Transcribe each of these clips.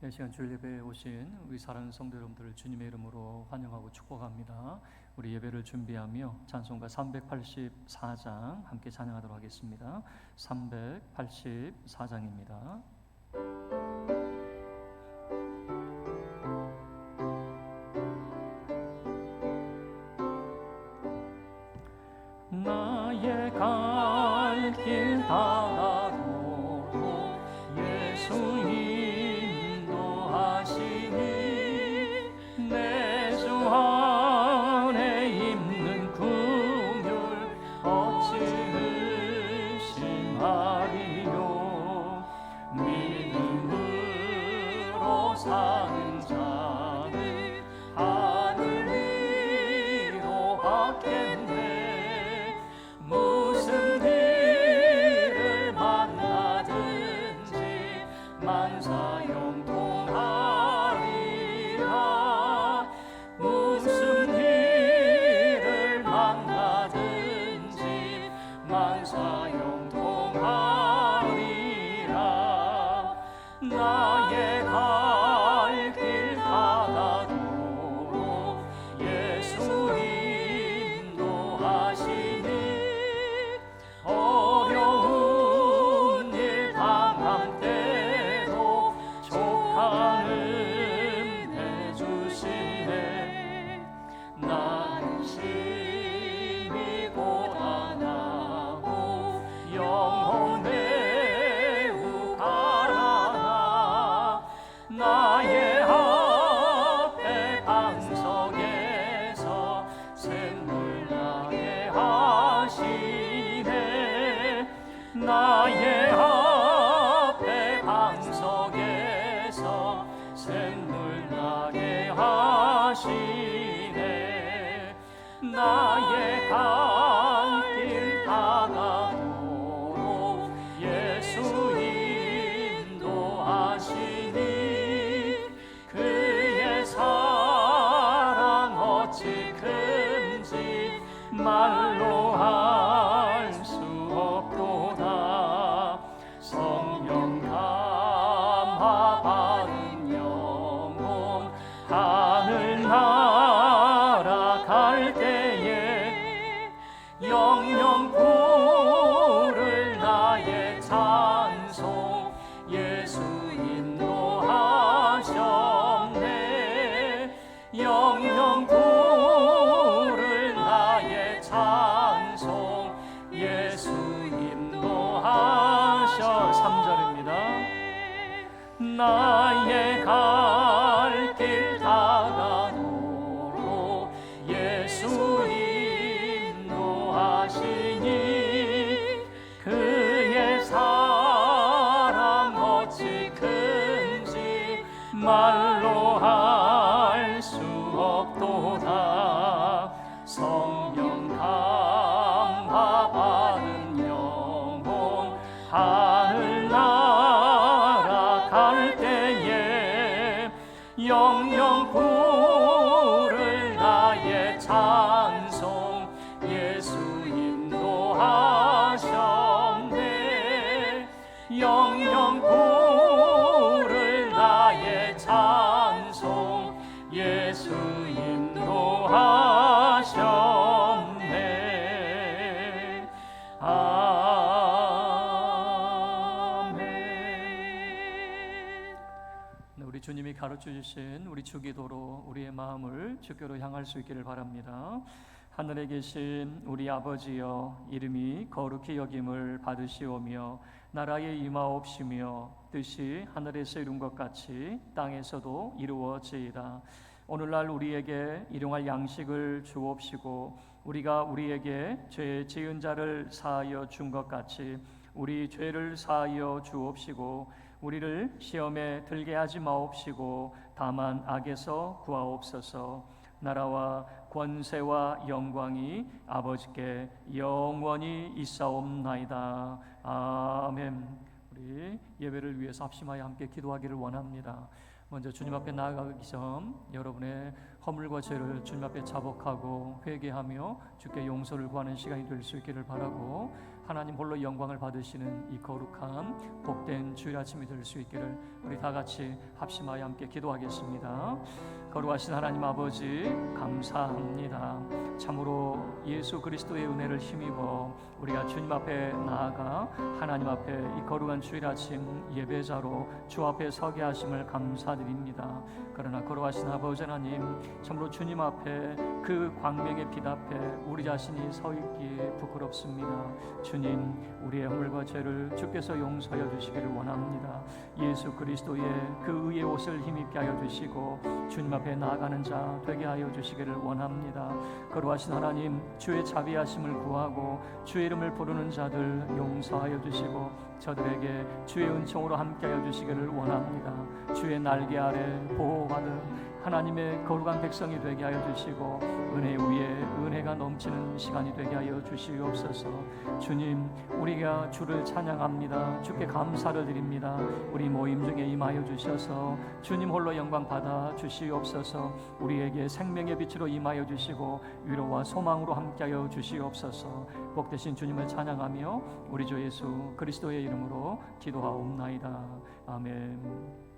이 시간 주일 예배에 오신 우리 사랑하는 성도 여러분들을 주님의 이름으로 환영하고 축복합니다. 우리 예배를 준비하며 찬송가 384장 함께 찬양하도록 하겠습니다. 384장입니다. 나의 갈 길 다가도록 예수님 인도하시니 내 주 안에 있는 긍휼 어찌 의심하리요. 믿음으로 사는 자는 하늘 위로 받겠네. 무슨 일을 만나든지 만사형통하리라. 무슨 일을 만나든지 만사형통하리라. 나의 갈 길 다가도록 예수 인도하시니 어려운 일 당할 때도 족하는 해주시네. 난 심히 고단하고 영혼 매우 가라나. 나의 앞에 반석에서 샘물 나게 하시네. 나의 앞에 반석에서 샘물 나게 하시네. 나의 갈 길 다가도록 예수 인도하시니 그의 사랑 어찌 큰지 말로 할 수 없도다. 성령 감화 받은 영혼 하늘 날아갈 때에 영영 부를 나의 찬송 예수 인도하셨네. 영영 부를 나의 찬송 예수 인도하셔. 3절입니다. 나의 갈 길 다가도록 예수 인도하시니 그의 사랑 어찌 큰지 말로 할 수 없도다. 성령 감화 받은 영혼 하늘 날아갈 때에 영영 부를 나의 찬송 예수 인도하셨네. 영영 부를 나의 찬송 예수 인도하셨네. 아멘. 우리 주님이 가르쳐 주신 우리 주기도로 우리의 마음을 주께로 향할 수 있기를 바랍니다. 하늘에 계신 우리 아버지여, 이름이 거룩히 여김을 받으시오며 나라의 임하옵시며 뜻이 하늘에서 이룬 것 같이 땅에서도 이루어지이다. 오늘날 우리에게 일용할 양식을 주옵시고 우리가 우리에게 죄 지은 자를 사하여 준 것 같이 우리 죄를 사하여 주옵시고 우리를 시험에 들게 하지 마옵시고 다만 악에서 구하옵소서. 나라와 권세와 영광이 아버지께 영원히 있사옵나이다. 아멘. 우리 예배를 위해서 합심하여 함께 기도하기를 원합니다. 먼저 주님 앞에 나아가기 전 여러분의 허물과 죄를 주님 앞에 자복하고 회개하며 주께 용서를 구하는 시간이 될 수 있기를 바라고 하나님 홀로 영광을 받으시는 이 거룩한 복된 주일 아침이 될 수 있기를 우리 다 같이 합심하여 함께 기도하겠습니다. 거룩하신 하나님 아버지, 감사합니다. 참으로 예수 그리스도의 은혜를 힘입어 우리가 주님 앞에 나아가 하나님 앞에 이 거룩한 주일 아침 예배자로 주 앞에 서게 하심을 감사드립니다. 그러나 거룩하신 아버지 하나님, 참으로 주님 앞에 그 광명의 빛 앞에 우리 자신이 서 있기에 부끄럽습니다. 주님, 우리의 허물과 죄를 주께서 용서하여 주시기를 원합니다. 예수 그리스도의 그 의의 옷을 힘입게 하여 주시고 주님 앞에 나아가는 자 되게 하여 주시기를 원합니다. 거룩하신 하나님, 주의 자비하심을 구하고 주의 이름을 부르는 자들 용서하여 주시고 저들에게 주의 은총으로 함께하여 주시기를 원합니다. 주의 날개 아래 보호받은 하나님의 거룩한 백성이 되게 하여 주시고 은혜 위에 은혜가 넘치는 시간이 되게 하여 주시옵소서. 주님, 우리가 주를 찬양합니다. 주께 감사를 드립니다. 우리 모임 중에 임하여 주셔서 주님 홀로 영광 받아 주시옵소서. 우리에게 생명의 빛으로 임하여 주시고 위로와 소망으로 함께하여 주시옵소서. 복되신 주님을 찬양하며 우리 주 예수 그리스도의 이름으로 기도하옵나이다. 아멘.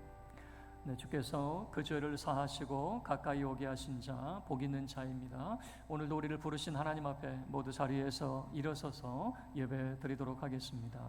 네, 주께서 그 죄를 사하시고 가까이 오게 하신 자 복 있는 자입니다. 오늘도 우리를 부르신 하나님 앞에 모두 자리에서 일어서서 예배 드리도록 하겠습니다.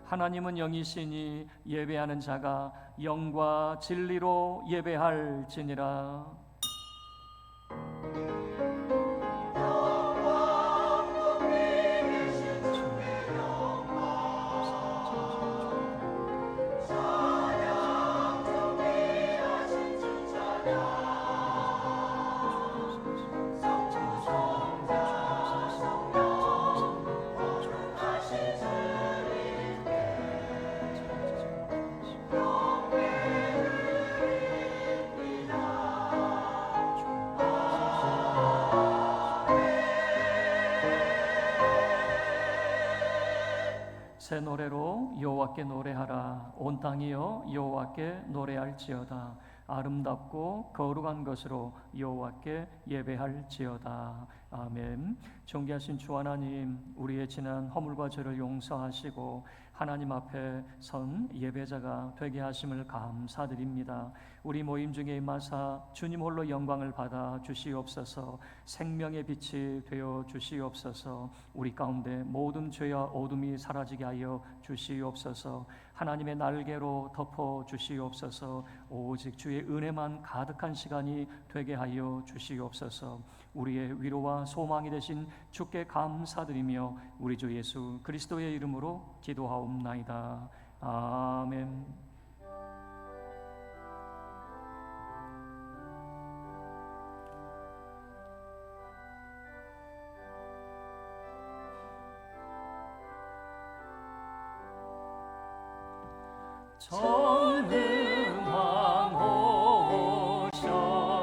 하나님은 영이시니 예배하는 자가 영과 진리로 예배할지니라. 새 노래로 여호와께 노래하라. 온 땅이여 여호와께 노래할지어다. 아름답고 거룩한 것으로 여호와께 예배할지어다. 아멘. 존귀하신 주 하나님, 우리의 지난 허물과 죄를 용서하시고 하나님 앞에 선 예배자가 되게 하심을 감사드립니다. 우리 모임 중에 임하사 주님 홀로 영광을 받아 주시옵소서. 생명의 빛이 되어 주시옵소서. 우리 가운데 모든 죄와 어둠이 사라지게 하여 주시옵소서. 하나님의 날개로 덮어 주시옵소서. 오직 주의 은혜만 가득한 시간이 되게 하여 주시옵소서. 우리의 위로와 소망이 되신 주께 감사드리며 우리 주 예수 그리스도의 이름으로 기도하옵나이다. 아멘. 전능왕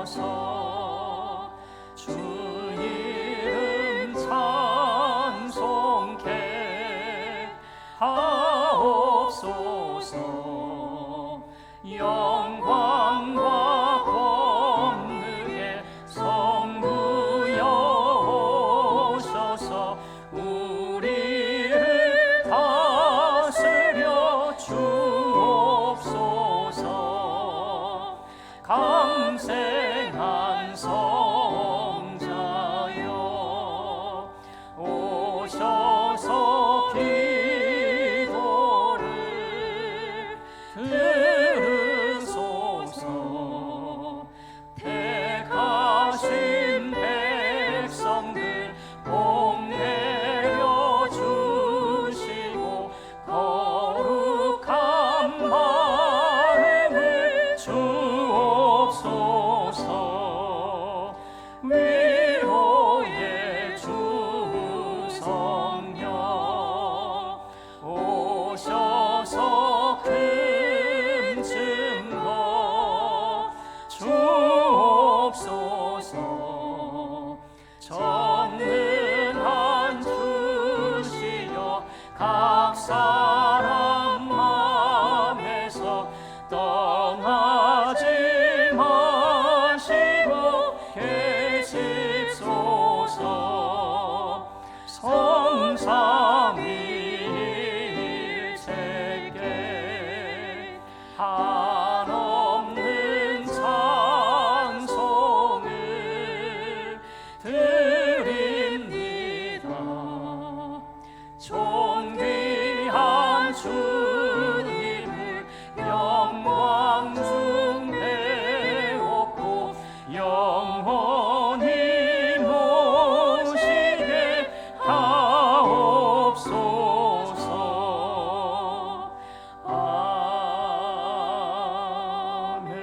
오셔서 주 이름 찬송케 하옵소서. 영광과 권능의 성부여 오셔서 우리를 다스려 주옵소서. 각 사람 마음에서 떠나지 마시고 계십소서. 성삼위일체께 한없는 찬송을 드립니다. 존귀한 주님을 영광 중 배웠고 영원히 모시게 하옵소서. 아멘.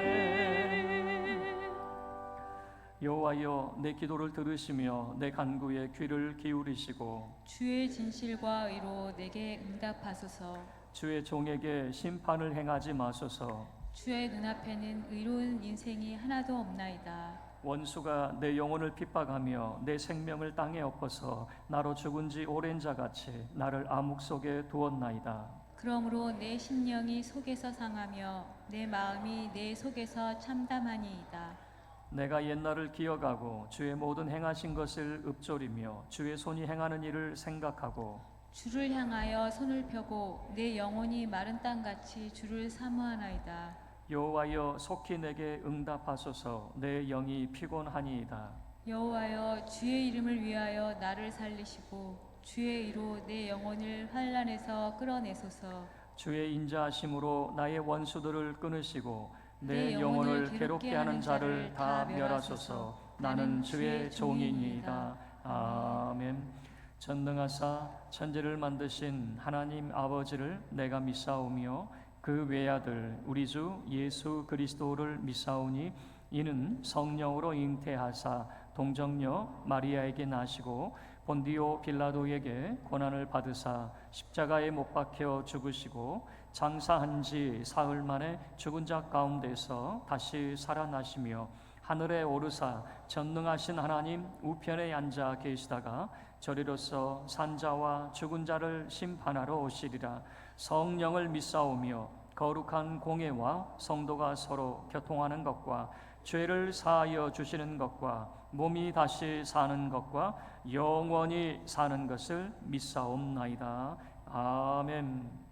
여호와여, 내 기도를 들으시며 내 간구에 귀를 기울이시고 주의 진실과 의로 내게 응답하소서. 주의 종에게 심판을 행하지 마소서. 주의 눈앞에는 의로운 인생이 하나도 없나이다. 원수가 내 영혼을 핍박하며 내 생명을 땅에 엎어서 나로 죽은 지 오랜 자같이 나를 암흑 속에 두었나이다. 그러므로 내 심령이 속에서 상하며 내 마음이 내 속에서 참담하니이다. 내가 옛날을 기억하고 주의 모든 행하신 것을 읊조리며 주의 손이 행하는 일을 생각하고 주를 향하여 손을 펴고 내 영혼이 마른 땅같이 주를 사모하나이다. 여호와여, 속히 내게 응답하소서. 내 영이 피곤하니이다. 여호와여, 주의 이름을 위하여 나를 살리시고 주의 이로 내 영혼을 환난에서 끌어내소서. 주의 인자하심으로 나의 원수들을 끊으시고 내 영혼을 괴롭게 하는 자를 다 멸하소서. 나는 주의 종이니이다. 아멘. 전능하사 천지를 만드신 하나님 아버지를 내가 믿사오며 그 외아들 우리 주 예수 그리스도를 믿사오니 이는 성령으로 잉태하사 동정녀 마리아에게 나시고 본디오 빌라도에게 고난을 받으사 십자가에 못 박혀 죽으시고 장사한 지 사흘 만에 죽은 자 가운데서 다시 살아나시며 하늘에 오르사 전능하신 하나님 우편에 앉아 계시다가 저리로서 산자와 죽은 자를 심판하러 오시리라. 성령을 믿사오며 거룩한 공예와 성도가 서로 교통하는 것과 죄를 사하여 주시는 것과 몸이 다시 사는 것과 영원히 사는 것을 믿사옵나이다. 아멘.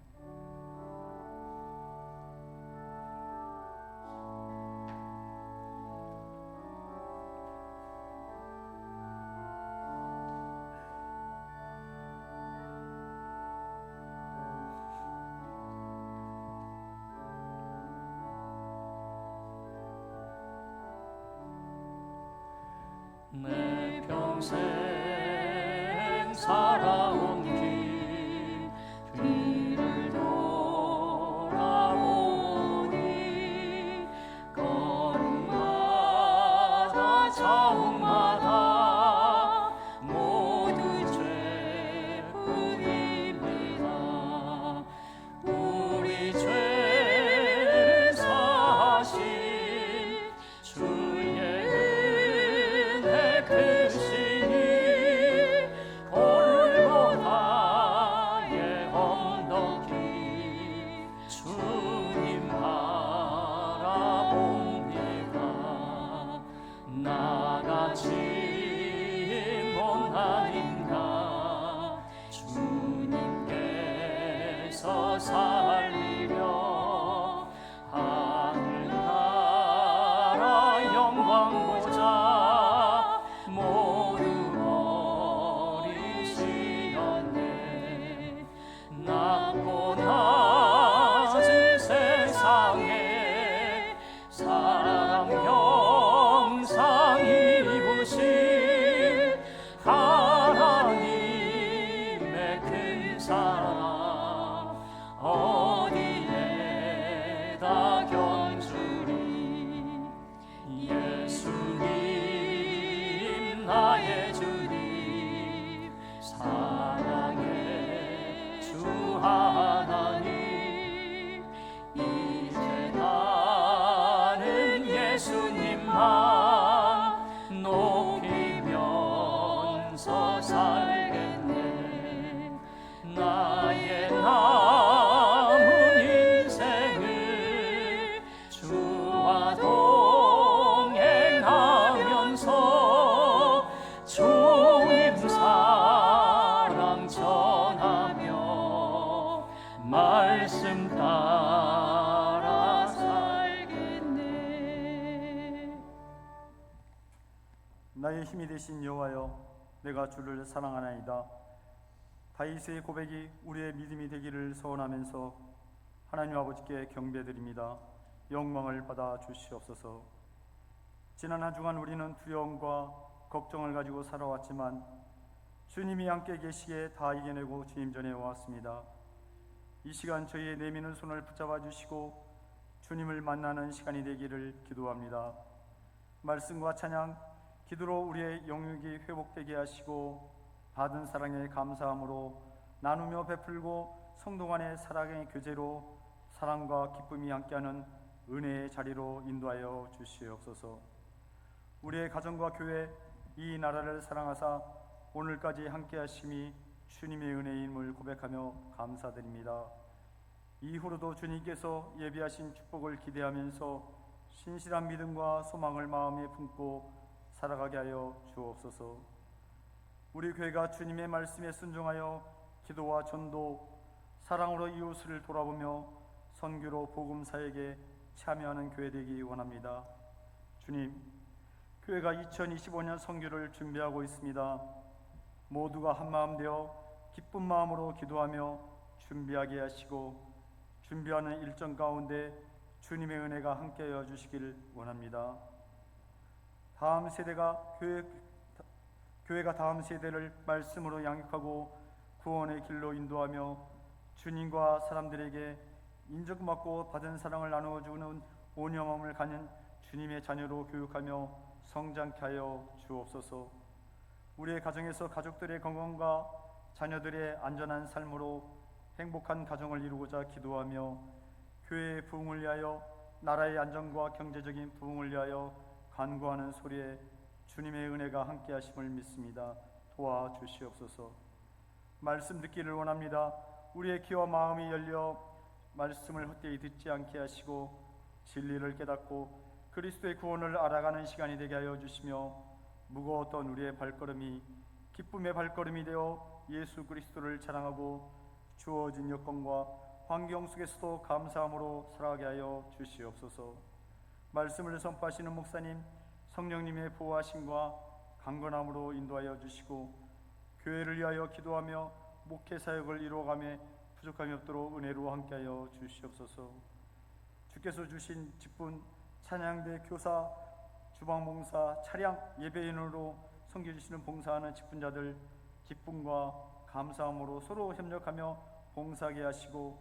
내 평생 살아온 길 뒤를 돌아보니 걸음마다 자옥마다 모두 죄뿐입니다. 우리 죄를 사하신 주의 크시니 골고다의 언덕이 주님 바라봅니다. 나같이 못나인가 주님께서 살리려 하늘나라 영광 보자 모두 버리시었네. 낮고 낮은 세상에 사람 형상 입으신 하나님의 큰 사랑 말씀 따라 살겠네. 나의 힘이 되신 여호와여, 내가 주를 사랑하나이다. 다윗의 고백이 우리의 믿음이 되기를 소원하면서 하나님 아버지께 경배드립니다. 영광을 받아 주시옵소서. 지난 한 주간 우리는 두려움과 걱정을 가지고 살아왔지만 주님이 함께 계시기에 다 이겨내고 주님 전에 왔습니다. 이 시간 저희의 내미는 손을 붙잡아 주시고 주님을 만나는 시간이 되기를 기도합니다. 말씀과 찬양, 기도로 우리의 영육이 회복되게 하시고 받은 사랑에 감사함으로 나누며 베풀고 성도 간의 사랑의 교제로 사랑과 기쁨이 함께하는 은혜의 자리로 인도하여 주시옵소서. 우리의 가정과 교회, 이 나라를 사랑하사 오늘까지 함께하심이 주님의 은혜임을 고백하며 감사드립니다. 이후로도 주님께서 예비하신 축복을 기대하면서 신실한 믿음과 소망을 마음에 품고 살아가게 하여 주옵소서. 우리 교회가 주님의 말씀에 순종하여 기도와 전도, 사랑으로 이웃을 돌아보며 선교로 복음 사역에 참여하는 교회 되기 원합니다. 주님, 교회가 2025년 선교를 준비하고 있습니다. 모두가 한마음 되어 기쁜 마음으로 기도하며 준비하게 하시고 준비하는 일정 가운데 주님의 은혜가 함께하여 주시길 원합니다. 다음 세대가 교회가 다음 세대를 말씀으로 양육하고 구원의 길로 인도하며 주님과 사람들에게 인정받고 받은 사랑을 나누어주는 온영함을 가진 주님의 자녀로 교육하며 성장케 하여 주옵소서. 우리의 가정에서 가족들의 건강과 자녀들의 안전한 삶으로 행복한 가정을 이루고자 기도하며 교회의 부흥을 위하여 나라의 안정과 경제적인 부흥을 위하여 간구하는 소리에 주님의 은혜가 함께 하심을 믿습니다. 도와주시옵소서. 말씀 듣기를 원합니다. 우리의 귀와 마음이 열려 말씀을 헛되이 듣지 않게 하시고 진리를 깨닫고 그리스도의 구원을 알아가는 시간이 되게 하여 주시며 무거웠던 우리의 발걸음이 기쁨의 발걸음이 되어 예수 그리스도를 자랑하고 주어진 여건과 환경 속에서도 감사함으로 살아가게 하여 주시옵소서. 말씀을 선포하시는 목사님, 성령님의 보호하심과 강건함으로 인도하여 주시고 교회를 위하여 기도하며 목회 사역을 이루어가며 부족함이 없도록 은혜로 함께하여 주시옵소서. 주께서 주신 직분, 찬양대, 교사, 주방봉사, 차량, 예배인으로 섬겨주시는 봉사하는 직분자들 기쁨과 감사함으로 서로 협력하며 봉사하게 하시고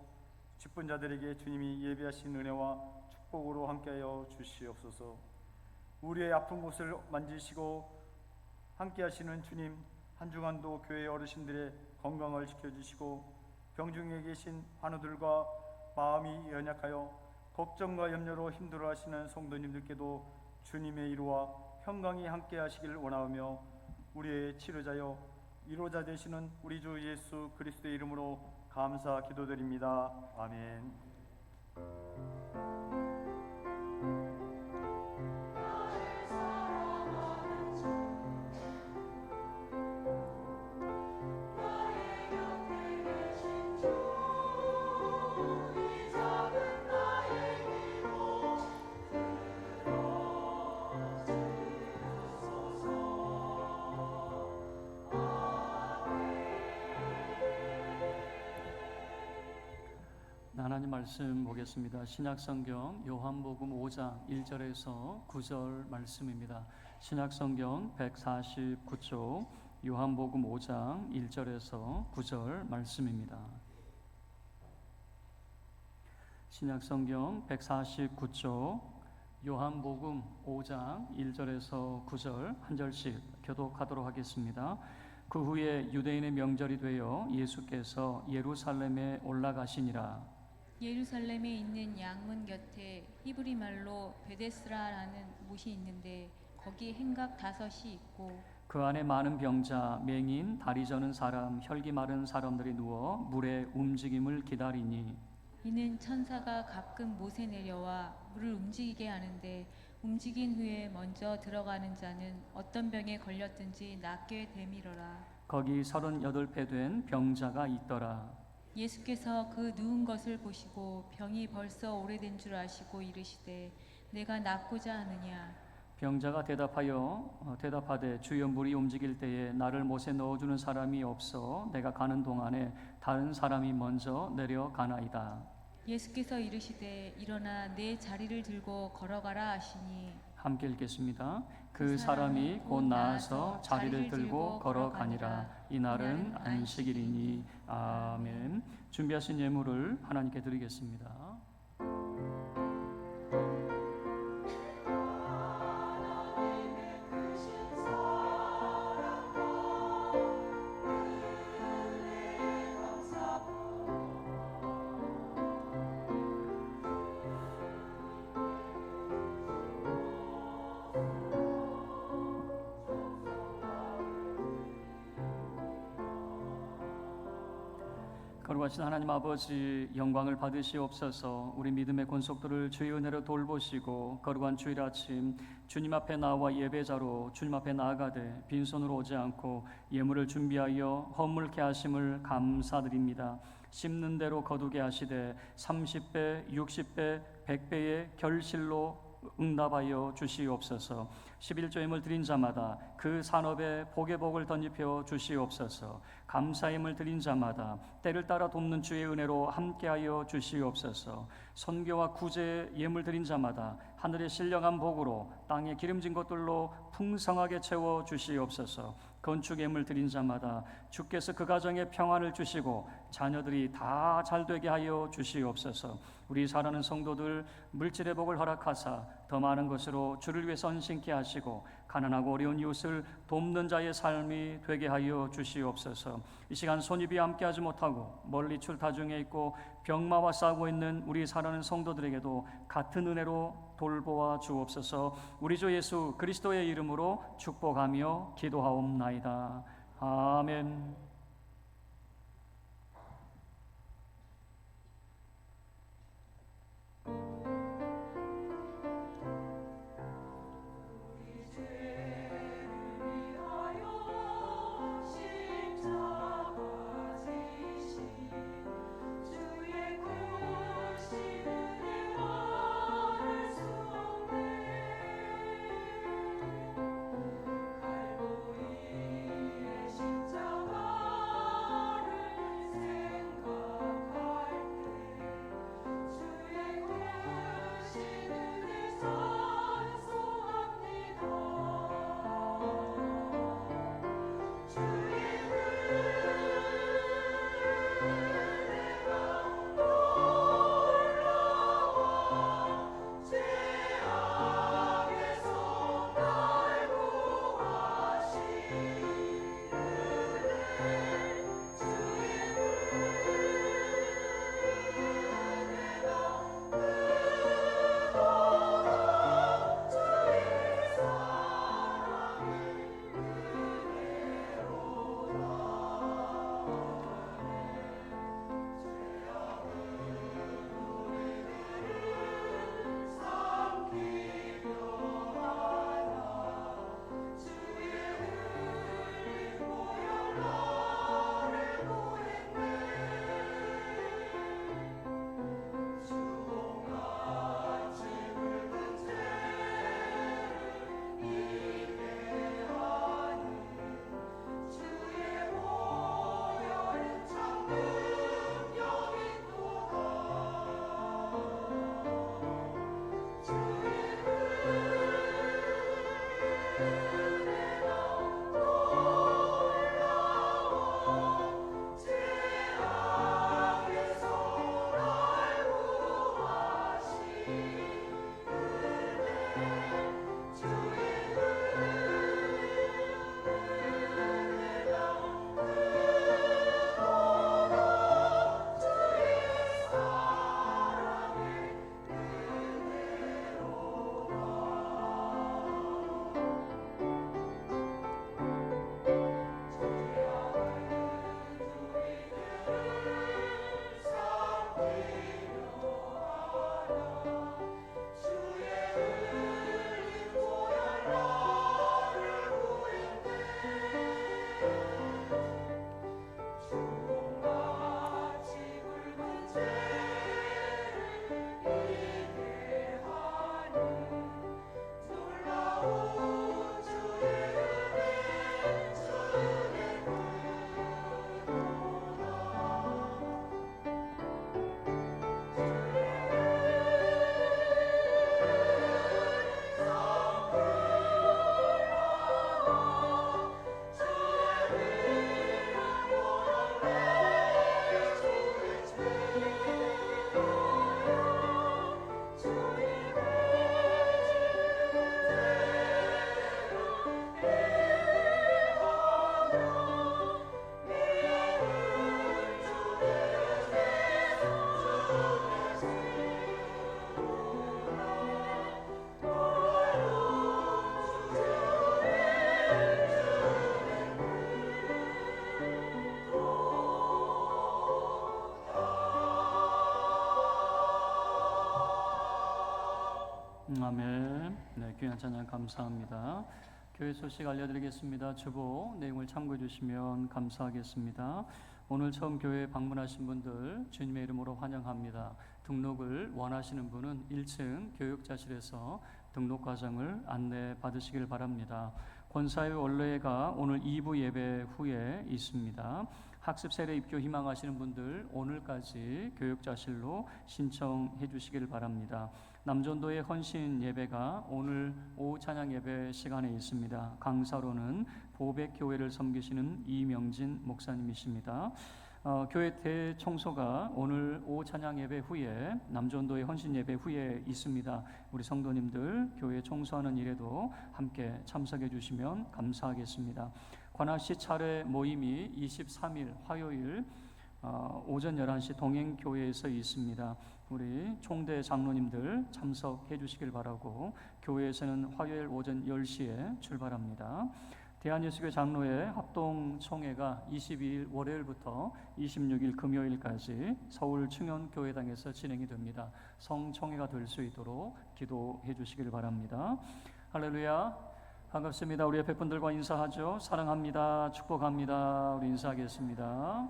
직분자들에게 주님이 예비하신 은혜와 축복으로 함께하여 주시옵소서. 우리의 아픈 곳을 만지시고 함께하시는 주님, 한 주간도 교회 어르신들의 건강을 지켜주시고 병중에 계신 환우들과 마음이 연약하여 걱정과 염려로 힘들어하시는 성도님들께도 주님의 위로와 평강이 함께하시길 원하며 우리의 치료자여 위로자 되시는 우리 주 예수 그리스도의 이름으로 감사 기도드립니다. 아멘. 하나님 말씀 보겠습니다. 신약성경 요한복음 5장 1절에서 9절 말씀입니다. 신약성경 149쪽 요한복음 5장 1절에서 9절 말씀입니다. 신약성경 149쪽 요한복음 5장 1절에서 9절 한 절씩 교독하도록 하겠습니다. 그 후에 유대인의 명절이 되어 예수께서 예루살렘에 올라가시니라. 예루살렘에 있는 양문 곁에 히브리 말로 베데스라라는 못이 있는데 거기 행각 5이 있고 그 안에 많은 병자, 맹인, 다리 저는 사람, 혈기 마른 사람들이 누워 물의 움직임을 기다리니 이는 천사가 가끔 못에 내려와 물을 움직이게 하는데 움직인 후에 먼저 들어가는 자는 어떤 병에 걸렸든지 낫게 되밀어라. 거기 38배 된 병자가 있더라. 예수께서 그 누운 것을 보시고 병이 벌써 오래된 줄 아시고 이르시되 내가 낫고자 하느냐. 병자가 대답하되 주여 물이 움직일 때에 나를 못에 넣어주는 사람이 없어 내가 가는 동안에 다른 사람이 먼저 내려가나이다. 예수께서 이르시되 일어나 내 자리를 들고 걸어가라 하시니 함께 읽겠습니다. 그 사람이 곧 나아서 자리를 들고 걸어가니라. 이날은 안식일이니. 아멘. 준비하신 예물을 하나님께 드리겠습니다. 거룩하신 하나님 아버지, 영광을 받으시옵소서. 우리 믿음의 권속들을 주의 은혜로 돌보시고 거룩한 주일 아침 주님 앞에 나와 예배자로 주님 앞에 나아가되 빈손으로 오지 않고 예물을 준비하여 허물케 하심을 감사드립니다. 심는 대로 거두게 하시되 30배, 60배, 100배의 결실로 응답하여 주시옵소서. 11조임을 드린 자마다 그 산업에 복의 복을 덧입혀 주시옵소서. 감사임을 드린 자마다 때를 따라 돕는 주의 은혜로 함께하여 주시옵소서. 선교와 구제 예물 드린 자마다 하늘의 신령한 복으로 땅에 기름진 것들로 풍성하게 채워 주시옵소서. 건축 예물 드린 자마다 주께서 그 가정에 평안을 주시고 자녀들이 다 잘되게 하여 주시옵소서. 우리 사랑하는 성도들 물질의 복을 허락하사 더 많은 것으로 주를 위해서 헌신케 하시고 가난하고 어려운 이웃을 돕는 자의 삶이 되게 하여 주시옵소서. 이 시간 손입이 함께하지 못하고 멀리 출타 중에 있고 병마와 싸우고 있는 우리 사랑하는 성도들에게도 같은 은혜로 돌보아 주옵소서. 우리 주 예수 그리스도의 이름으로 축복하며 기도하옵나이다. 아멘. 십자가 귀한 찬양 감사합니다. 교회 소식 알려드리겠습니다. 주보 내용을 참고해 주시면 감사하겠습니다. 오늘 처음 교회에 방문하신 분들 주님의 이름으로 환영합니다. 등록을 원하시는 분은 1층 교육자실에서 등록 과정을 안내 받으시길 바랍니다. 권사회 원로회가 오늘 2부 예배 후에 있습니다. 학습 세례 입교 희망하시는 분들 오늘까지 교육자실로 신청해 주시길 바랍니다. 남전도의 헌신 예배가 오늘 오후 찬양 예배 시간에 있습니다. 강사로는 보백교회를 섬기시는 이명진 목사님이십니다. 교회 대청소가 오늘 오후 찬양 예배 후에 남전도의 헌신 예배 후에 있습니다. 우리 성도님들 교회 청소하는 일에도 함께 참석해 주시면 감사하겠습니다. 관악시 차례 모임이 23일 화요일 오전 11시 동행교회에서 있습니다. 우리 총대 장로님들 참석해 주시길 바라고 교회에서는 화요일 오전 10시에 출발합니다. 대한예수교 장로회 합동총회가 22일 월요일부터 26일 금요일까지 서울 충현교회당에서 진행이 됩니다. 성총회가 될 수 있도록 기도해 주시길 바랍니다. 할렐루야. 반갑습니다. 우리 옆에 분들과 인사하죠. 사랑합니다. 축복합니다. 우리 인사하겠습니다.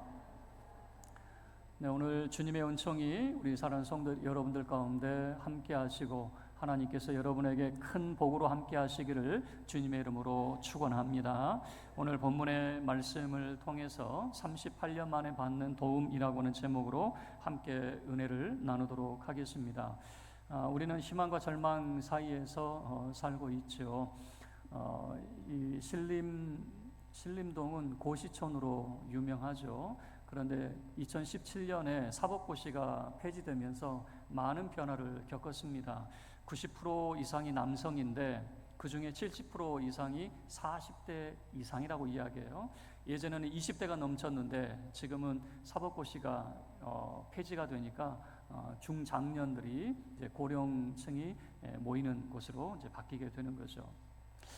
네, 오늘 주님의 은총이 우리 사랑하는 성도 여러분들 가운데 함께 하시고 하나님께서 여러분에게 큰 복으로 함께 하시기를 주님의 이름으로 축원합니다. 오늘 본문의 말씀을 통해서 38년 만에 받는 도움이라고 하는 제목으로 함께 은혜를 나누도록 하겠습니다. 우리는 희망과 절망 사이에서 살고 있죠. 이 신림동은 고시촌으로 유명하죠. 그런데 2017년에 사법고시가 폐지되면서 많은 변화를 겪었습니다. 90% 이상이 남성인데 그 중에 70% 이상이 40대 이상이라고 이야기해요. 예전에는 20대가 넘쳤는데 지금은 사법고시가 폐지가 되니까 중장년들이 이제 고령층이 모이는 곳으로 이제 바뀌게 되는 거죠.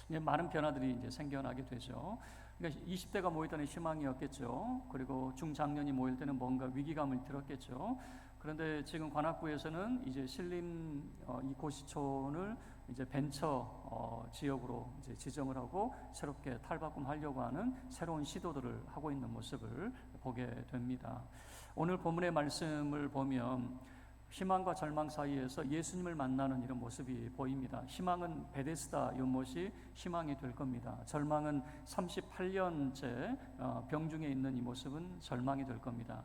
많은 변화들이 이제 생겨나게 되죠. 그러니까 20대가 모일 때는 희망이었겠죠. 그리고 중장년이 모일 때는 뭔가 위기감을 들었겠죠. 그런데 지금 관악구에서는 이제 신림 이 고시촌을 이제 벤처 지역으로 이제 지정을 하고 새롭게 탈바꿈하려고 하는 새로운 시도들을 하고 있는 모습을 보게 됩니다. 오늘 본문의 말씀을 보면 희망과 절망 사이에서 예수님을 만나는 이런 모습이 보입니다. 희망은 베데스다 연못이 희망이 될 겁니다. 절망은 38년째 병중에 있는 이 모습은 절망이 될 겁니다.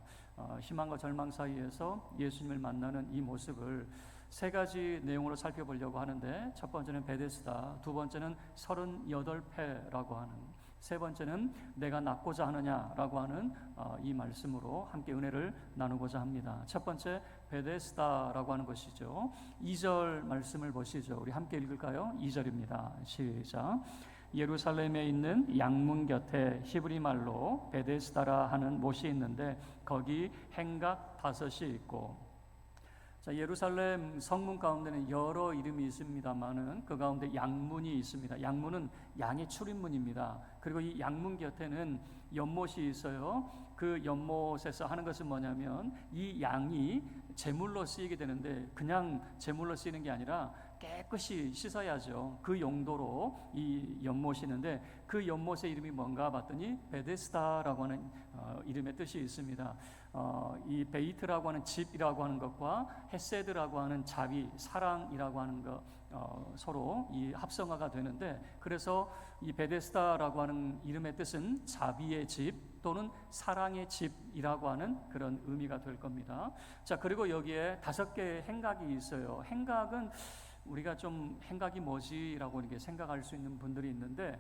희망과 절망 사이에서 예수님을 만나는 이 모습을 세 가지 내용으로 살펴보려고 하는데, 첫 번째는 베데스다, 두 번째는 38패라고 하는, 세 번째는 내가 낫고자 하느냐라고 하는 이 말씀으로 함께 은혜를 나누고자 합니다. 첫 번째 베데스다라고 하는 것이죠. 2절 말씀을 보시죠. 우리 함께 읽을까요? 2절입니다. 시작. 예루살렘에 있는 양문 곁에 히브리 말로 베데스다라 하는 못이 있는데 거기 행각 5이 있고. 자, 예루살렘 성문 가운데는 여러 이름이 있습니다만은 그 가운데 양문이 있습니다. 양문은 양의 출입문입니다. 그리고 이 양문 곁에는 연못이 있어요. 그 연못에서 하는 것은 뭐냐면 이 양이 제물로 쓰이게 되는데 그냥 제물로 쓰이는 게 아니라 깨끗이 씻어야죠. 그 용도로 이 연못이 있는데 그 연못의 이름이 뭔가 봤더니 베데스다라고 하는 이름의 뜻이 있습니다. 이 베이트라고 하는 집이라고 하는 것과 헤세드라고 하는 자비, 사랑이라고 하는 것 서로 이 합성화가 되는데, 그래서 이 베데스다라고 하는 이름의 뜻은 자비의 집 또는 사랑의 집이라고 하는 그런 의미가 될 겁니다. 자, 그리고 여기에 5개의 행각이 있어요. 행각은 우리가 좀 행각이 뭐지라고 이렇게 생각할 수 있는 분들이 있는데,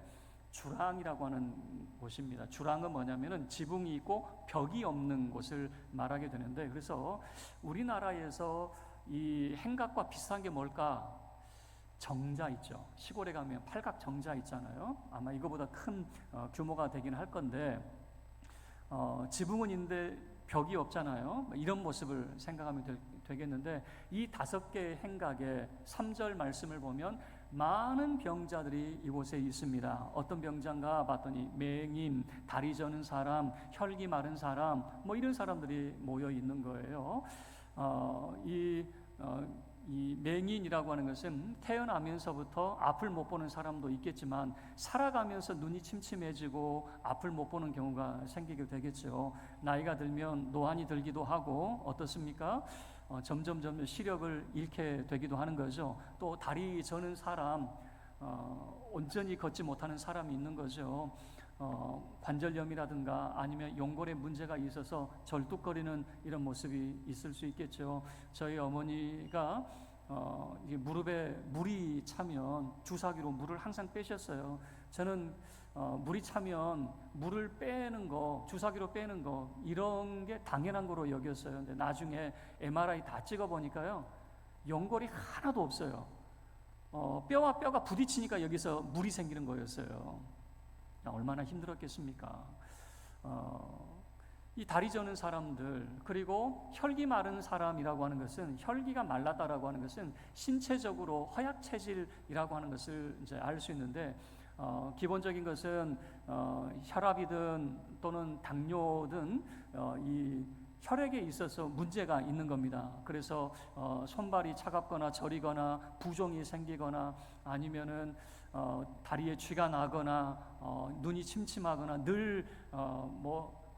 주랑이라고 하는 곳입니다. 주랑은 뭐냐면은 지붕이 있고 벽이 없는 곳을 말하게 되는데, 그래서 우리나라에서 이 행각과 비슷한 게 뭘까? 정자 있죠. 시골에 가면 팔각 정자 있잖아요. 아마 이거보다 큰 규모가 되긴 할 건데 지붕은 있는데 벽이 없잖아요. 이런 모습을 생각하면 되겠는데, 이 5개의 행각의 3절 말씀을 보면 많은 병자들이 이곳에 있습니다. 어떤 병자인가 봤더니 맹인, 다리 저는 사람, 혈기 마른 사람, 뭐 이런 사람들이 모여 있는 거예요. 이 맹인이라고 하는 것은 태어나면서부터 앞을 못 보는 사람도 있겠지만 살아가면서 눈이 침침해지고 앞을 못 보는 경우가 생기게 되겠죠. 나이가 들면 노안이 들기도 하고 어떻습니까? 점점 시력을 잃게 되기도 하는 거죠. 또 다리 저는 사람, 온전히 걷지 못하는 사람이 있는 거죠. 관절염이라든가 아니면 연골에 문제가 있어서 절뚝거리는 이런 모습이 있을 수 있겠죠. 저희 어머니가 이게 무릎에 물이 차면 주사기로 물을 항상 빼셨어요. 저는 물이 차면 물을 빼는 거, 주사기로 빼는 거 이런 게 당연한 거로 여겼어요. 근데 나중에 MRI 다 찍어 보니까요, 연골이 하나도 없어요. 뼈와 뼈가 부딪히니까 여기서 물이 생기는 거였어요. 얼마나 힘들었겠습니까? 이 다리 저는 사람들, 그리고 혈기 마른 사람이라고 하는 것은, 혈기가 말랐다라고 하는 것은 신체적으로 허약 체질이라고 하는 것을 이제 알 수 있는데, 기본적인 것은 혈압이든 또는 당뇨든 이 혈액에 있어서 문제가 있는 겁니다. 그래서 손발이 차갑거나 저리거나 부종이 생기거나 아니면은 다리에 쥐가 나거나 눈이 침침하거나 늘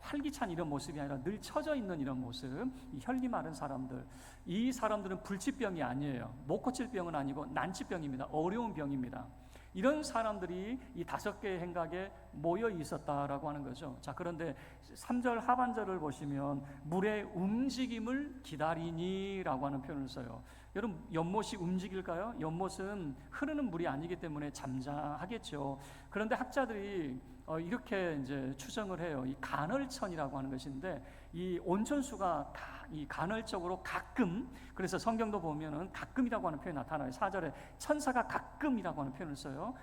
활기찬 이런 모습이 아니라 늘 처져 있는 이런 모습, 이 혈기 마른 사람들, 이 사람들은 불치병이 아니에요. 못 고칠 병은 아니고 난치병입니다. 어려운 병입니다. 이런 사람들이 이 5개의 행각에 모여 있었다라고 하는 거죠. 자, 그런데 3절 하반절을 보시면 물의 움직임을 기다리니라고 하는 표현을 써요. 여러분, 연못이 움직일까요? 연못은 흐르는 물이 아니기 때문에 잠잠하겠죠. 그런데 학자들이 이렇게 이제 추정을 해요. 이 간헐천이라고 하는 것인데, 이 온천수가 이 간헐적으로 가끔, 그래서 성경도 보면은 가끔이라고 하는 표현이 나타나요. 4절에 천사가 가끔이라고 하는 표현을 써요.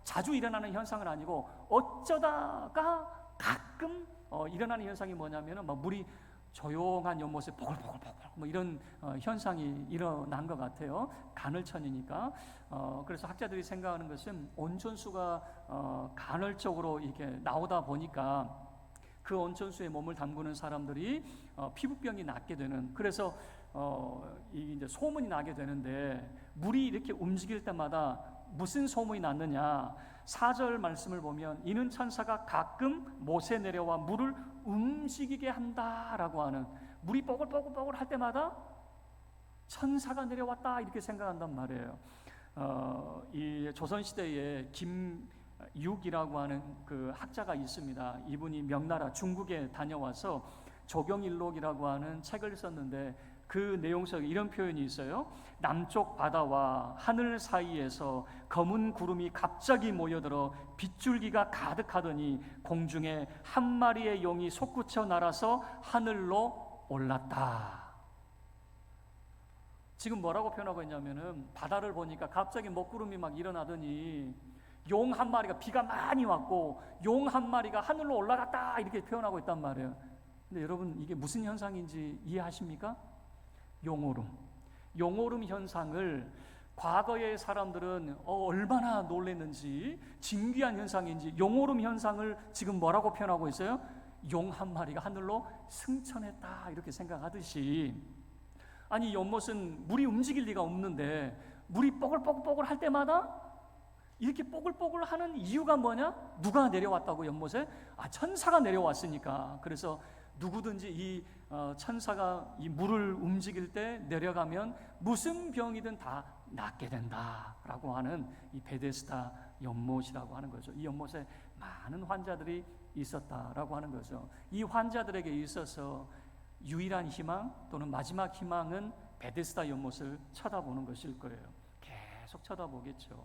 자주 일어나는 현상은 아니고 어쩌다가 가끔 일어나는 현상이 뭐냐면은 물이 조용한 연못에 보글보글 이런 현상이 일어난 것 같아요. 간헐천이니까. 그래서 학자들이 생각하는 것은 온천수가 간헐적으로 이렇게 나오다 보니까 그 온천수에 몸을 담그는 사람들이 피부병이 낫게 되는, 그래서 이제 소문이 나게 되는데, 물이 이렇게 움직일 때마다 무슨 소문이 났느냐? 4절 말씀을 보면 이는 천사가 가끔 못에 내려와 물을 움직이게 한다라고 하는, 물이 뽀글뽀글 할 때마다 천사가 내려왔다 이렇게 생각한단 말이에요. 이 조선시대에 김육이라고 하는 그 학자가 있습니다. 이분이 명나라 중국에 다녀와서 조경일록이라고 하는 책을 썼는데, 그 내용 속에 이런 표현이 있어요. 남쪽 바다와 하늘 사이에서 검은 구름이 갑자기 모여들어 빗줄기가 가득하더니 공중에 한 마리의 용이 솟구쳐 날아서 하늘로 올랐다. 지금 뭐라고 표현하고 있냐면은, 바다를 보니까 갑자기 먹구름이 막 일어나더니 용 한 마리가, 비가 많이 왔고 용 한 마리가 하늘로 올라갔다 이렇게 표현하고 있단 말이에요. 근데 여러분, 이게 무슨 현상인지 이해하십니까? 용오름 현상을 과거의 사람들은 얼마나 놀랐는지, 진귀한 현상인지, 용오름 현상을 지금 뭐라고 표현하고 있어요? 용 한 마리가 하늘로 승천했다 이렇게 생각하듯이, 아니 연못은 물이 움직일 리가 없는데 물이 뽀글뽀글 할 때마다 이렇게 뽀글뽀글 하는 이유가 뭐냐? 누가 내려왔다고 연못에? 천사가 내려왔으니까. 그래서 누구든지 이 천사가 이 물을 움직일 때 내려가면 무슨 병이든 다 낫게 된다라고 하는 이 베데스다 연못이라고 하는 거죠. 이 연못에 많은 환자들이 있었다라고 하는 거죠. 이 환자들에게 있어서 유일한 희망 또는 마지막 희망은 베데스다 연못을 쳐다보는 것일 거예요. 계속 쳐다보겠죠.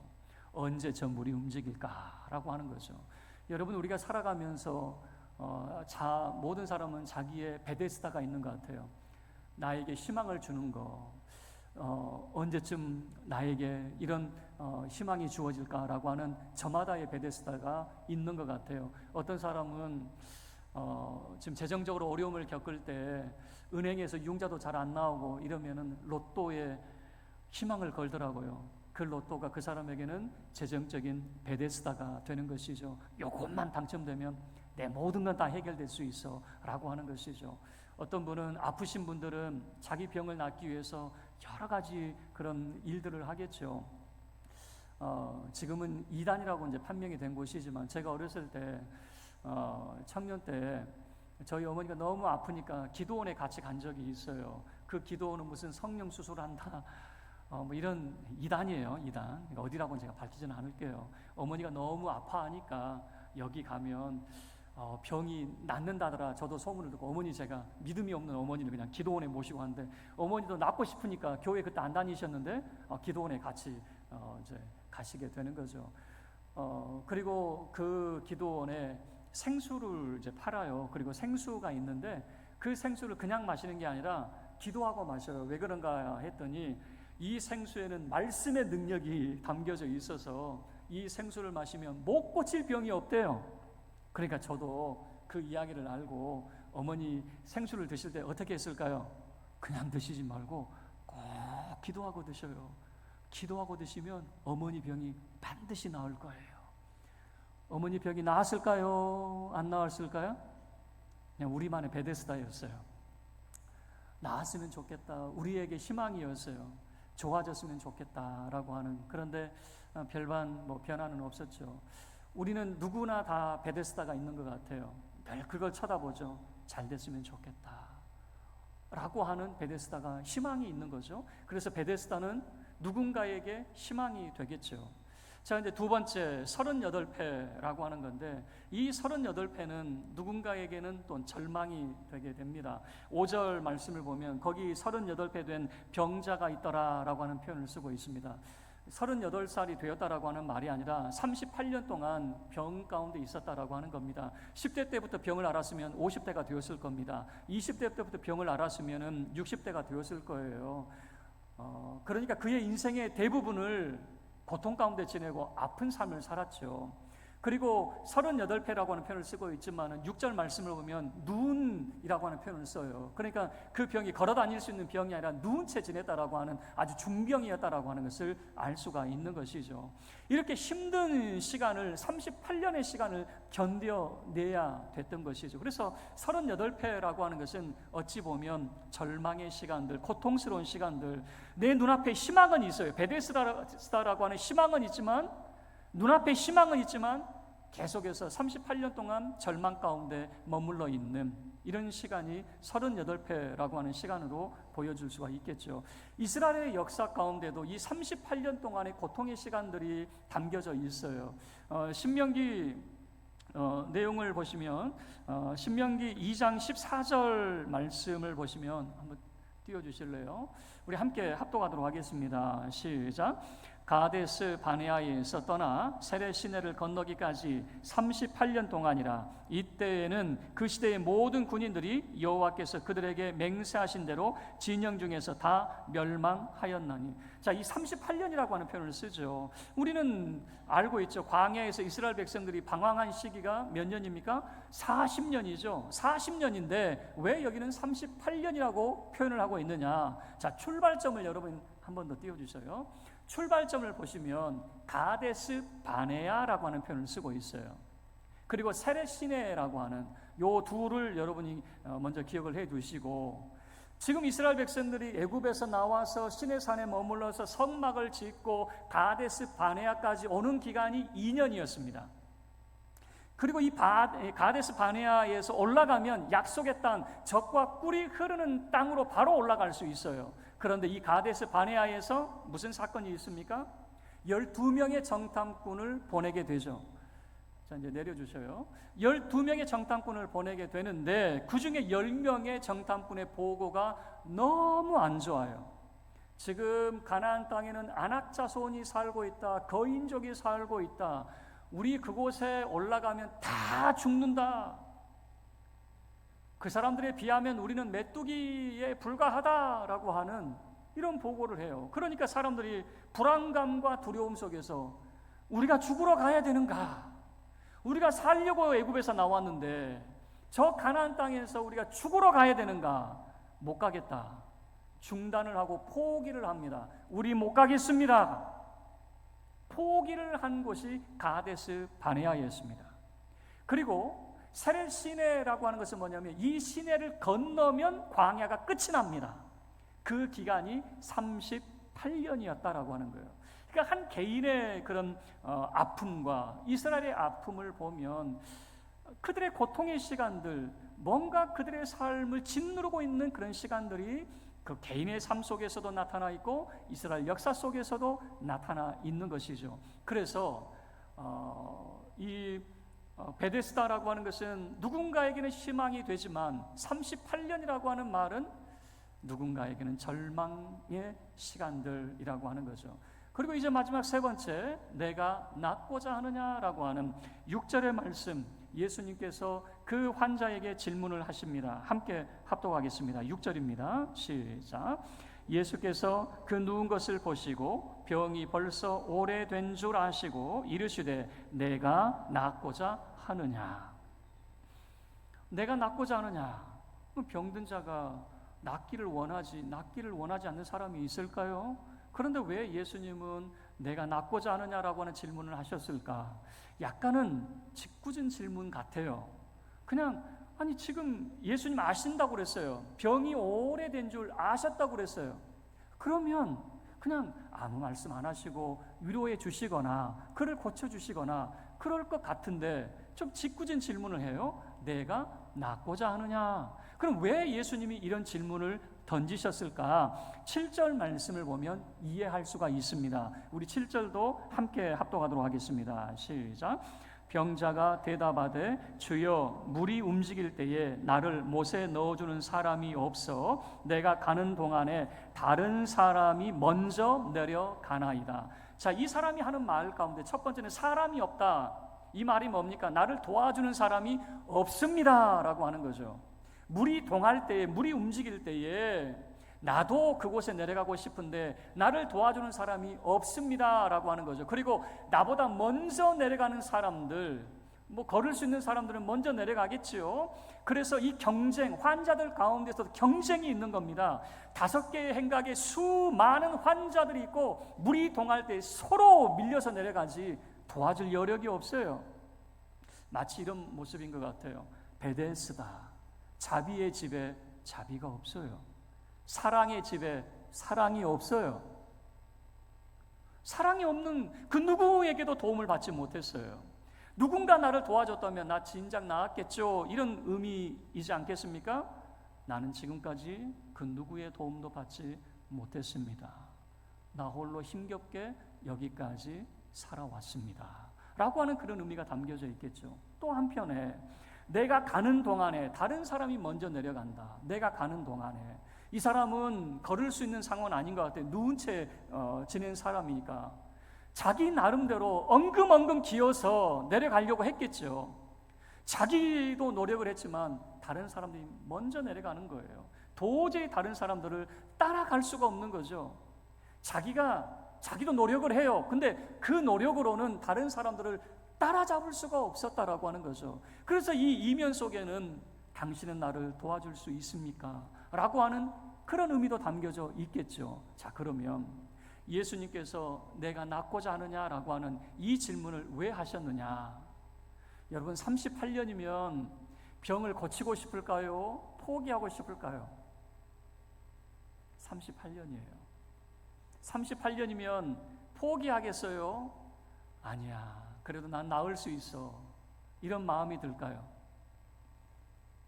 언제 저 물이 움직일까라고 하는 거죠. 여러분, 우리가 살아가면서 모든 사람은 자기의 베데스다가 있는 것 같아요. 나에게 희망을 주는 거, 언제쯤 나에게 이런 희망이 주어질까라고 하는 저마다의 베데스다가 있는 것 같아요. 어떤 사람은 지금 재정적으로 어려움을 겪을 때 은행에서 융자도 잘 안 나오고 이러면은 로또에 희망을 걸더라고요. 그 로또가 그 사람에게는 재정적인 베데스다가 되는 것이죠. 요것만 당첨되면 내 모든 건 다 해결될 수 있어 라고 하는 것이죠. 어떤 분은 아프신 분들은 자기 병을 낫기 위해서 여러 가지 그런 일들을 하겠죠. 지금은 이단이라고 이제 판명이 된 곳이지만 제가 어렸을 때 청년 때 저희 어머니가 너무 아프니까 기도원에 같이 간 적이 있어요. 그 기도원은 무슨 성령 수술한다 뭐 이런 이단이에요. 이단. 그러니까 어디라고는 제가 밝히지는 않을게요. 어머니가 너무 아파하니까 여기 가면 병이 낫는다더라. 저도 소문을 듣고 제가 믿음이 없는 어머니를 그냥 기도원에 모시고 왔는데 어머니도 낫고 싶으니까 교회 그때 안 다니셨는데 기도원에 같이 이제 가시게 되는 거죠. 그리고 그 기도원에 생수를 이제 팔아요. 그리고 생수가 있는데 그 생수를 그냥 마시는 게 아니라 기도하고 마셔요. 왜 그런가 했더니 이 생수에는 말씀의 능력이 담겨져 있어서 이 생수를 마시면 못 고칠 병이 없대요. 그러니까 저도 그 이야기를 알고 어머니 생수를 드실 때 어떻게 했을까요? 그냥 드시지 말고 꼭 기도하고 드셔요. 기도하고 드시면 어머니 병이 반드시 나을 거예요. 어머니 병이 나았을까요? 안 나았을까요? 그냥 우리만의 베데스다였어요. 나았으면 좋겠다. 우리에게 희망이었어요. 좋아졌으면 좋겠다라고 하는. 그런데 별반 변화는 없었죠. 우리는 누구나 다 베데스다가 있는 것 같아요. 늘 그걸 쳐다보죠. 잘 됐으면 좋겠다 라고 하는 베데스다가 희망이 있는 거죠. 그래서 베데스다는 누군가에게 희망이 되겠죠. 자, 이제 두 번째 38패라고 하는 건데 이 38패는 누군가에게는 또 절망이 되게 됩니다. 5절 말씀을 보면 거기 38패 된 병자가 있더라라고 하는 표현을 쓰고 있습니다. 38살이 되었다라고 하는 말이 아니라 38년 동안 병 가운데 있었다라고 하는 겁니다. 10대 때부터 병을 앓았으면 50대가 되었을 겁니다. 20대 때부터 병을 앓았으면 60대가 되었을 거예요. 그러니까 그의 인생의 대부분을 고통 가운데 지내고 아픈 삶을 살았죠. 그리고 38패라고 하는 표현을 쓰고 있지만 6절 말씀을 보면 누운이라고 하는 표현을 써요. 그러니까 그 병이 걸어 다닐 수 있는 병이 아니라 누운 채 지냈다라고 하는 아주 중병이었다라고 하는 것을 알 수가 있는 것이죠. 이렇게 힘든 시간을 38년의 시간을 견뎌내야 됐던 것이죠. 그래서 38패라고 하는 것은 어찌 보면 절망의 시간들, 고통스러운 시간들, 내 눈앞에 희망은 있어요. 베데스다라고 하는 희망은 있지만 눈앞에 희망은 있지만 계속해서 38년 동안 절망 가운데 머물러 있는 이런 시간이 38패라고 하는 시간으로 보여줄 수가 있겠죠. 이스라엘의 역사 가운데도 이 38년 동안의 고통의 시간들이 담겨져 있어요. 신명기 내용을 보시면 신명기 2장 14절 말씀을 보시면 한번 띄워주실래요? 우리 함께 합독하도록 하겠습니다. 시작. 가데스 바네아에서 떠나 세레 시내를 건너기까지 38년 동안이라. 이때에는 그 시대의 모든 군인들이 여호와께서 그들에게 맹세하신 대로 진영 중에서 다 멸망하였나니. 자, 이 38년이라고 하는 표현을 쓰죠. 우리는 알고 있죠. 광야에서 이스라엘 백성들이 방황한 시기가 몇 년입니까? 40년이죠. 40년인데 왜 여기는 38년이라고 표현을 하고 있느냐? 자, 출발점을 여러분 한 번 더 띄워주세요. 출발점을 보시면 가데스 바네아라고 하는 표현을 쓰고 있어요. 그리고 세레시네라고 하는 요 둘을 여러분이 먼저 기억을 해 두시고, 지금 이스라엘 백성들이 애굽에서 나와서 시내산에 머물러서 성막을 짓고 가데스 바네아까지 오는 기간이 2년이었습니다. 그리고 이 가데스 바네아에서 올라가면 약속의 땅, 젖과 꿀이 흐르는 땅으로 바로 올라갈 수 있어요. 그런데 이 가데스 바네아에서 무슨 사건이 있습니까? 12명의 정탐꾼을 보내게 되죠. 자, 이제 내려주셔요. 12명의 정탐꾼을 보내게 되는데 그 중에 10명의 정탐꾼의 보고가 너무 안 좋아요. 지금 가나안 땅에는 안악자손이 살고 있다. 거인족이 살고 있다. 우리 그곳에 올라가면 다 죽는다. 그 사람들에 비하면 우리는 메뚜기에 불과하다라고 하는 이런 보고를 해요. 그러니까 사람들이 불안감과 두려움 속에서 우리가 죽으러 가야 되는가? 우리가 살려고 애굽에서 나왔는데 저 가나안 땅에서 우리가 죽으러 가야 되는가? 못 가겠다. 중단을 하고 포기를 합니다. 우리 못 가겠습니다. 포기를 한 곳이 가데스 바네아였습니다. 그리고 세례 시내라고 하는 것은 뭐냐면 이 시내를 건너면 광야가 끝이 납니다. 그 기간이 38년이었다라고 하는 거예요. 그러니까 한 개인의 그런 아픔과 이스라엘의 아픔을 보면 그들의 고통의 시간들, 뭔가 그들의 삶을 짓누르고 있는 그런 시간들이 그 개인의 삶 속에서도 나타나 있고 이스라엘 역사 속에서도 나타나 있는 것이죠. 그래서 이 베데스다라고 하는 것은 누군가에게는 희망이 되지만 38년이라고 하는 말은 누군가에게는 절망의 시간들이라고 하는 거죠. 그리고 이제 마지막 세 번째, 내가 낫고자 하느냐라고 하는 6절의 말씀, 예수님께서 그 환자에게 질문을 하십니다. 함께 합독하겠습니다. 6절입니다. 시작. 예수께서 그 누운 것을 보시고 병이 벌써 오래된 줄 아시고 이르시되 내가 낫고자 하느냐. 내가 낫고자 하느냐. 병든 자가 낫기를 원하지 않는 사람이 있을까요? 그런데 왜 예수님은 내가 낫고자 하느냐라고 하는 질문을 하셨을까? 약간은 짓궂은 질문 같아요. 그냥 아니 지금 예수님 아신다고 그랬어요. 병이 오래된 줄 아셨다고 그랬어요. 그러면 그냥 아무 말씀 안 하시고 위로해 주시거나 그를 고쳐주시거나 그럴 것 같은데 좀 짓궂은 질문을 해요. 내가 낫고자 하느냐? 그럼 왜 예수님이 이런 질문을 던지셨을까? 7절 말씀을 보면 이해할 수가 있습니다. 우리 7절도 함께 합독하도록 하겠습니다. 시작. 병자가 대답하되 주여 물이 움직일 때에 나를 못에 넣어주는 사람이 없어 내가 가는 동안에 다른 사람이 먼저 내려가나이다. 자, 이 사람이 하는 말 가운데 첫 번째는 사람이 없다. 이 말이 뭡니까? 나를 도와주는 사람이 없습니다 라고 하는 거죠. 물이 동할 때에, 물이 움직일 때에 나도 그곳에 내려가고 싶은데 나를 도와주는 사람이 없습니다 라고 하는 거죠. 그리고 나보다 먼저 내려가는 사람들, 걸을 수 있는 사람들은 먼저 내려가겠지요. 그래서 이 경쟁, 환자들 가운데서도 경쟁이 있는 겁니다. 5개의 행각에 수많은 환자들이 있고 물이 동할 때 서로 밀려서 내려가지 도와줄 여력이 없어요. 마치 이런 모습인 것 같아요. 베데스다, 자비의 집에 자비가 없어요. 사랑의 집에 사랑이 없어요. 사랑이 없는 그 누구에게도 도움을 받지 못했어요. 누군가 나를 도와줬다면 나 진작 나았겠죠. 이런 의미이지 않겠습니까? 나는 지금까지 그 누구의 도움도 받지 못했습니다. 나 홀로 힘겹게 여기까지 살아왔습니다 라고 하는 그런 의미가 담겨져 있겠죠. 또 한편에 내가 가는 동안에 다른 사람이 먼저 내려간다. 내가 가는 동안에 이 사람은 걸을 수 있는 상황은 아닌 것 같아요. 누운 채 지낸 사람이니까 자기 나름대로 엉금엉금 기어서 내려가려고 했겠죠. 자기도 노력을 했지만 다른 사람들이 먼저 내려가는 거예요. 도저히 다른 사람들을 따라갈 수가 없는 거죠. 자기도 노력을 해요. 근데 그 노력으로는 다른 사람들을 따라잡을 수가 없었다라고 하는 거죠. 그래서 이 이면 속에는 당신은 나를 도와줄 수 있습니까? 라고 하는 그런 의미도 담겨져 있겠죠. 자, 그러면 예수님께서 내가 낫고자 하느냐라고 하는 이 질문을 왜 하셨느냐? 여러분 38년이면 병을 고치고 싶을까요? 포기하고 싶을까요? 38년이에요. 38년이면 포기하겠어요? 아니야. 그래도 난 나을 수 있어. 이런 마음이 들까요?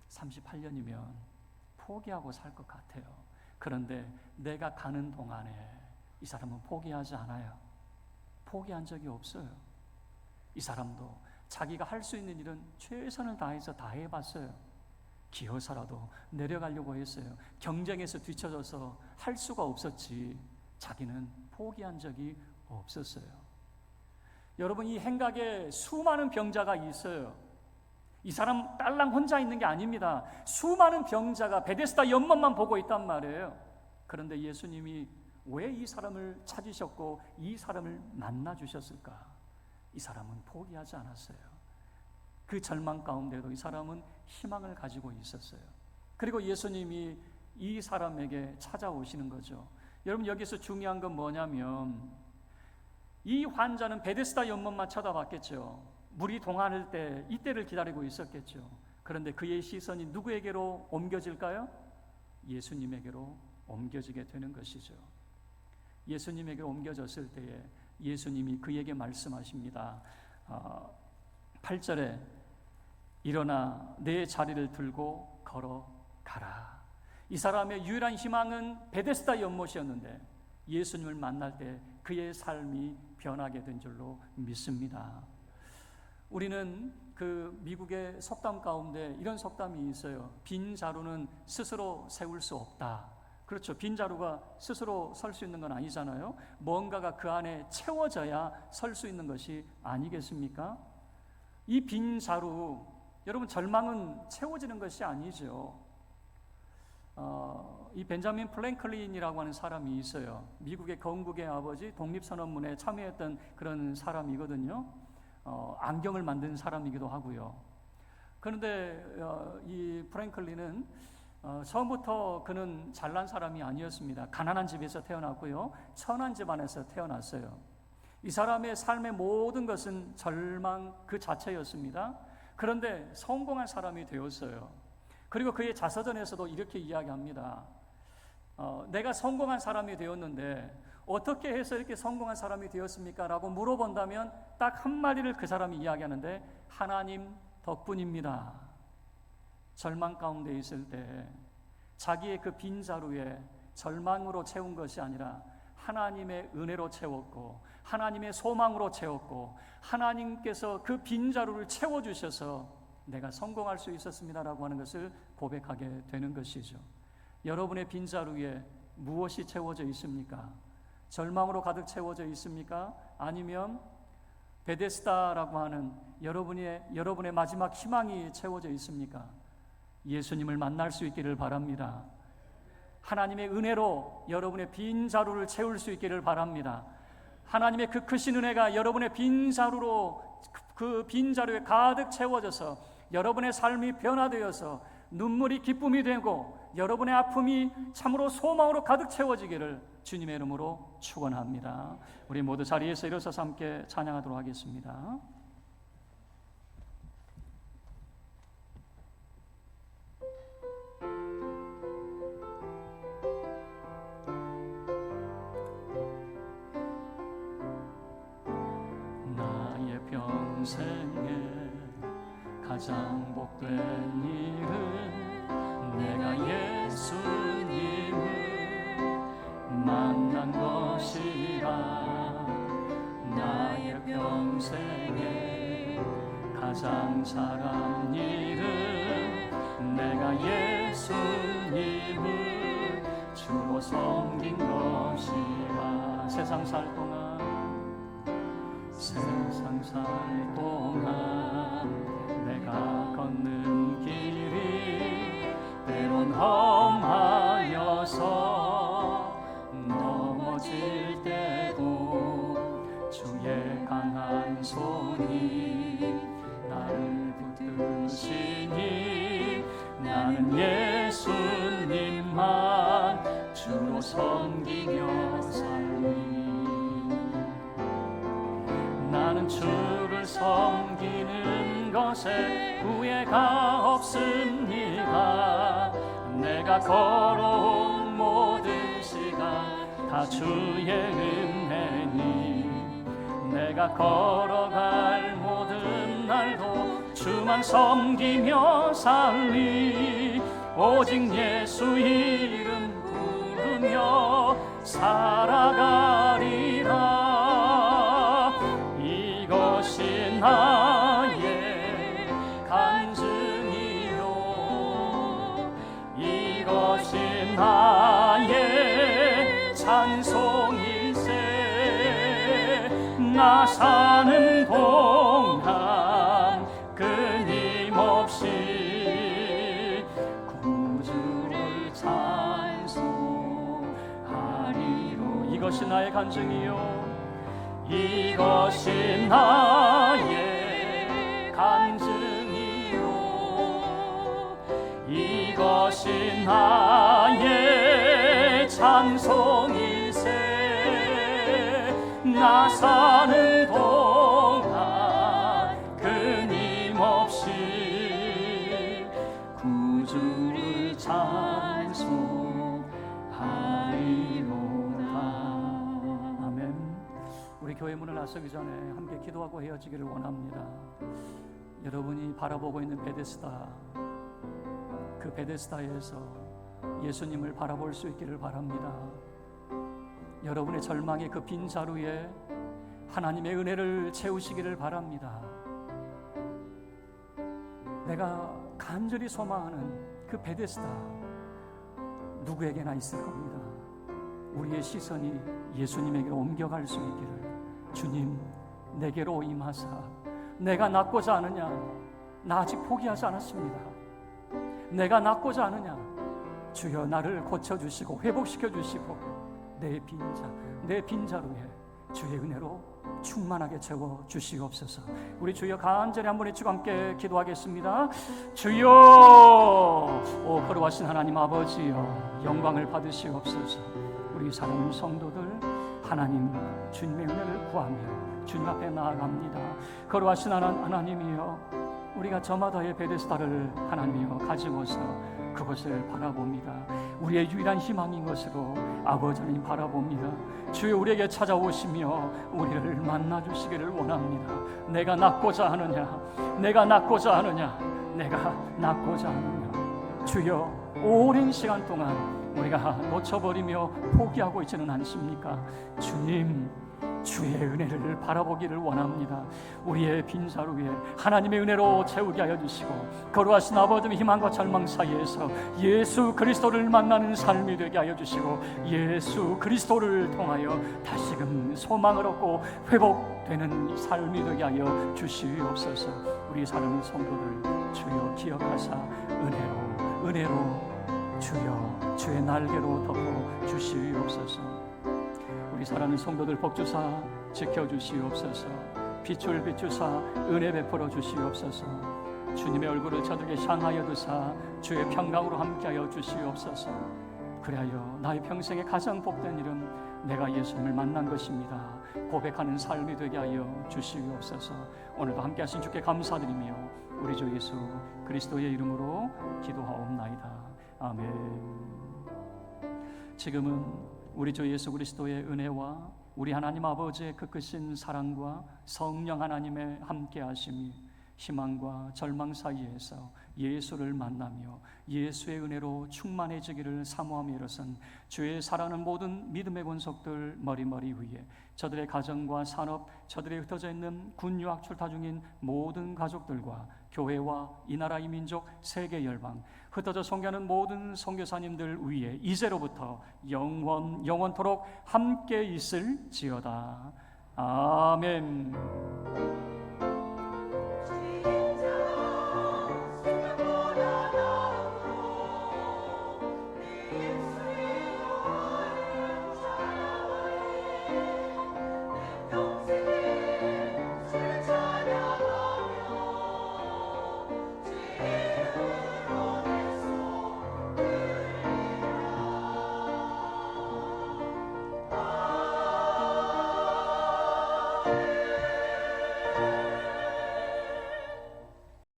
38년이면 포기하고 살 것 같아요. 그런데 내가 가는 동안에 이 사람은 포기하지 않아요. 포기한 적이 없어요. 이 사람도 자기가 할 수 있는 일은 최선을 다해서 다 해봤어요. 기어서라도 내려가려고 했어요. 경쟁에서 뒤처져서 할 수가 없었지 자기는 포기한 적이 없었어요. 여러분, 이 행각에 수많은 병자가 있어요. 이 사람 딸랑 혼자 있는 게 아닙니다. 수많은 병자가 베데스다 연못만 보고 있단 말이에요. 그런데 예수님이 왜 이 사람을 찾으셨고 이 사람을 만나 주셨을까? 이 사람은 포기하지 않았어요. 그 절망 가운데도 이 사람은 희망을 가지고 있었어요. 그리고 예수님이 이 사람에게 찾아오시는 거죠. 여러분, 여기서 중요한 건 뭐냐면 이 환자는 베데스다 연못만 쳐다봤겠죠. 물이 동하는 때 이때를 기다리고 있었겠죠. 그런데 그의 시선이 누구에게로 옮겨질까요? 예수님에게로 옮겨지게 되는 것이죠. 예수님에게 옮겨졌을 때에 예수님이 그에게 말씀하십니다. 8절에 일어나 내 자리를 들고 걸어가라. 이 사람의 유일한 희망은 베데스다 연못이었는데 예수님을 만날 때 그의 삶이 변하게 된 줄로 믿습니다. 우리는 그 미국의 속담 가운데 이런 속담이 있어요. 빈 자루는 스스로 세울 수 없다. 그렇죠. 빈 자루가 스스로 설 수 있는 건 아니잖아요. 뭔가가 그 안에 채워져야 설 수 있는 것이 아니겠습니까? 이 빈 자루, 여러분, 절망은 채워지는 것이 아니죠. 이 벤자민 플랭클린이라고 하는 사람이 있어요. 미국의 건국의 아버지, 독립선언문에 참여했던 그런 사람이거든요. 안경을 만든 사람이기도 하고요. 그런데 이 프랭클린은 처음부터 그는 잘난 사람이 아니었습니다. 가난한 집에서 태어났고요, 천한 집안에서 태어났어요. 이 사람의 삶의 모든 것은 절망 그 자체였습니다. 그런데 성공한 사람이 되었어요. 그리고 그의 자서전에서도 이렇게 이야기합니다. 내가 성공한 사람이 되었는데 어떻게 해서 이렇게 성공한 사람이 되었습니까? 라고 물어본다면 딱 한마디를 그 사람이 이야기하는데, 하나님 덕분입니다. 절망 가운데 있을 때 자기의 그 빈자루에 절망으로 채운 것이 아니라 하나님의 은혜로 채웠고, 하나님의 소망으로 채웠고, 하나님께서 그 빈자루를 채워주셔서 내가 성공할 수 있었습니다라고 하는 것을 고백하게 되는 것이죠. 여러분의 빈자루에 무엇이 채워져 있습니까? 절망으로 가득 채워져 있습니까? 아니면 베데스다라고 하는 여러분의 마지막 희망이 채워져 있습니까? 예수님을 만날 수 있기를 바랍니다. 하나님의 은혜로 여러분의 빈자루를 채울 수 있기를 바랍니다. 하나님의 그 크신 은혜가 여러분의 빈자루로, 그 빈자루에 가득 채워져서 여러분의 삶이 변화되어서 눈물이 기쁨이 되고 여러분의 아픔이 참으로 소망으로 가득 채워지기를 주님의 이름으로 축원합니다. 우리 모두 자리에서 일어서서 함께 찬양하도록 하겠습니다. 나의 평생에 가장 복된 일은 내가 예수님을 만난 것이라. 나의 평생에 가장 잘한 일은 내가 예수님을 주로 섬긴 것이라. 세상 살 동안 내가 걷는 길이 때론 험하여서 넘어질 때도 주의 강한 손이 나를 붙드시니 나는 예수님만 주로 섬기며 살리. 나는 주를 섬기는 것에 후회가 없습니다. 내가 걸어온 모든 시간 다 주의 은혜니 내가 걸어갈 모든 날도 주만 섬기며 살리. 오직 예수 이름 부르며 살아가리라. 이것이 나의 간증이요, 이것이 나의 찬송일세. 나 사는 동안 끊임없이 구주를 찬송하리로. 이것이 나의 간증이요, 이것이 나의 간증이요, 이것이 나의 찬송일세. 나 사는 동안 교회 문을 나서기 전에 함께 기도하고 헤어지기를 원합니다. 여러분이 바라보고 있는 베데스다, 그 베데스다에서 예수님을 바라볼 수 있기를 바랍니다. 여러분의 절망의 그 빈 자루에 하나님의 은혜를 채우시기를 바랍니다. 내가 간절히 소망하는 그 베데스다, 누구에게나 있을 겁니다. 우리의 시선이 예수님에게로 옮겨갈 수 있기를, 주님 내게로 임하사 내가 낫고자 하느냐, 나 아직 포기하지 않았습니다. 내가 낫고자 하느냐, 주여 나를 고쳐주시고 회복시켜주시고 내 빈자루에 주의 은혜로 충만하게 채워주시옵소서. 우리 주여 간절히 한 번 외치고 함께 기도하겠습니다. 주여, 오 거룩하신 하나님 아버지여, 영광을 받으시옵소서. 우리 사랑하는 성도들 하나님 주님의 은혜를 구하며 주님 앞에 나아갑니다. 거룩하신 하나님이여, 우리가 저마다의 베데스다를 하나님이여 가지고서 그것을 바라봅니다. 우리의 유일한 희망인 것으로 아버지 하나님 바라봅니다. 주여 우리에게 찾아오시며 우리를 만나주시기를 원합니다. 내가 낫고자 하느냐, 내가 낫고자 하느냐, 내가 낫고자 하느냐. 주여 오랜 시간 동안 우리가 놓쳐버리며 포기하고 있지는 않습니까? 주님, 주의 은혜를 바라보기를 원합니다. 우리의 빈자루 위에 하나님의 은혜로 채우게 하여 주시고, 거룩하신 아버지의 희망과 절망 사이에서 예수 그리스도를 만나는 삶이 되게 하여 주시고, 예수 그리스도를 통하여 다시금 소망을 얻고 회복되는 삶이 되게 하여 주시옵소서. 우리 사랑하는 성도들 주여 기억하사 은혜로 주여 주의 날개로 덮어 주시옵소서. 우리 사랑하는 성도들 복주사 지켜주시옵소서. 빛을 비추사 은혜 베풀어 주시옵소서. 주님의 얼굴을 저들에게 향하여 두사 주의 평강으로 함께하여 주시옵소서. 그리하여 나의 평생에 가장 복된 일은 내가 예수님을 만난 것입니다 고백하는 삶이 되게 하여 주시옵소서. 오늘도 함께하신 주께 감사드리며 우리 주 예수 그리스도의 이름으로 기도하옵나이다. 아멘. 지금은 우리 주 예수 그리스도의 은혜와 우리 하나님 아버지의 그 크신 사랑과 성령 하나님의 함께하심이 희망과 절망 사이에서 예수를 만나며 예수의 은혜로 충만해지기를 사모하며 일어선 주의 사랑하는 모든 믿음의 권속들 머리머리 위에 저들의 가정과 산업, 저들의 흩어져 있는 군 유학 출타 중인 모든 가족들과 교회와 이 나라 이 민족 세계 열방 흩어져 선교하는 모든 선교사님들 위에 이제로부터 영원토록 함께 있을지어다. 아멘.